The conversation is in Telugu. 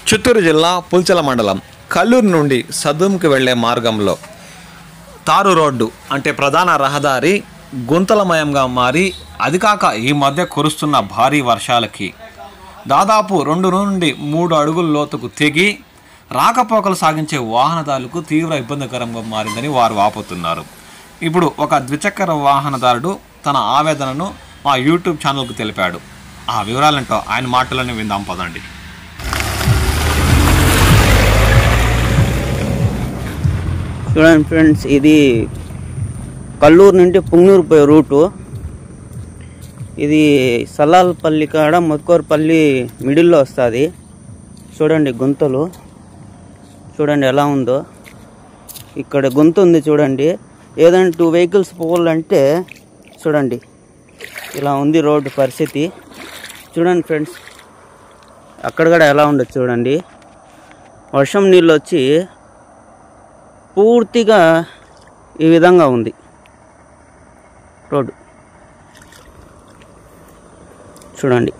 చిత్తూరు జిల్లా పుల్చల మండలం కల్లూరు నుండి సదుంకి వెళ్లే మార్గంలో తారు రోడ్డు అంటే ప్రధాన రహదారి గుంతలమయంగా మారి అది కాక ఈ మధ్య కురుస్తున్న భారీ వర్షాలకి దాదాపు 2 నుండి 3 అడుగుల లోతుకు తెగి రాకపోకలు సాగించే వాహనదారులకు తీవ్ర ఇబ్బందికరంగా మారిందని వారు వాపోతున్నారు. ఇప్పుడు ఒక ద్విచక్ర వాహనదారుడు తన ఆవేదనను మా యూట్యూబ్ ఛానల్కు తెలిపాడు. ఆ వివరాలంటో ఆయన మాటలని విందాం పదండి. చూడండి ఫ్రెండ్స్, ఇది కల్లూరు నుండి పుంగనూరు పోయే రూటు. ఇది సల్లాలపల్లి కాడ మధుకూరపల్లి మిడిల్లో వస్తుంది. చూడండి గుంతలు చూడండి ఎలా ఉందో. ఇక్కడ గుంత ఉంది చూడండి. ఏదైనా 2 వెహికల్స్ పోవాలంటే చూడండి ఇలా ఉంది రోడ్డు పరిస్థితి. చూడండి ఫ్రెండ్స్, అక్కడ కూడా ఎలా ఉండదు చూడండి. వర్షం నీళ్ళు వచ్చి పూర్తిగా ఈ విధంగా ఉంది రోడ్డు చూడండి.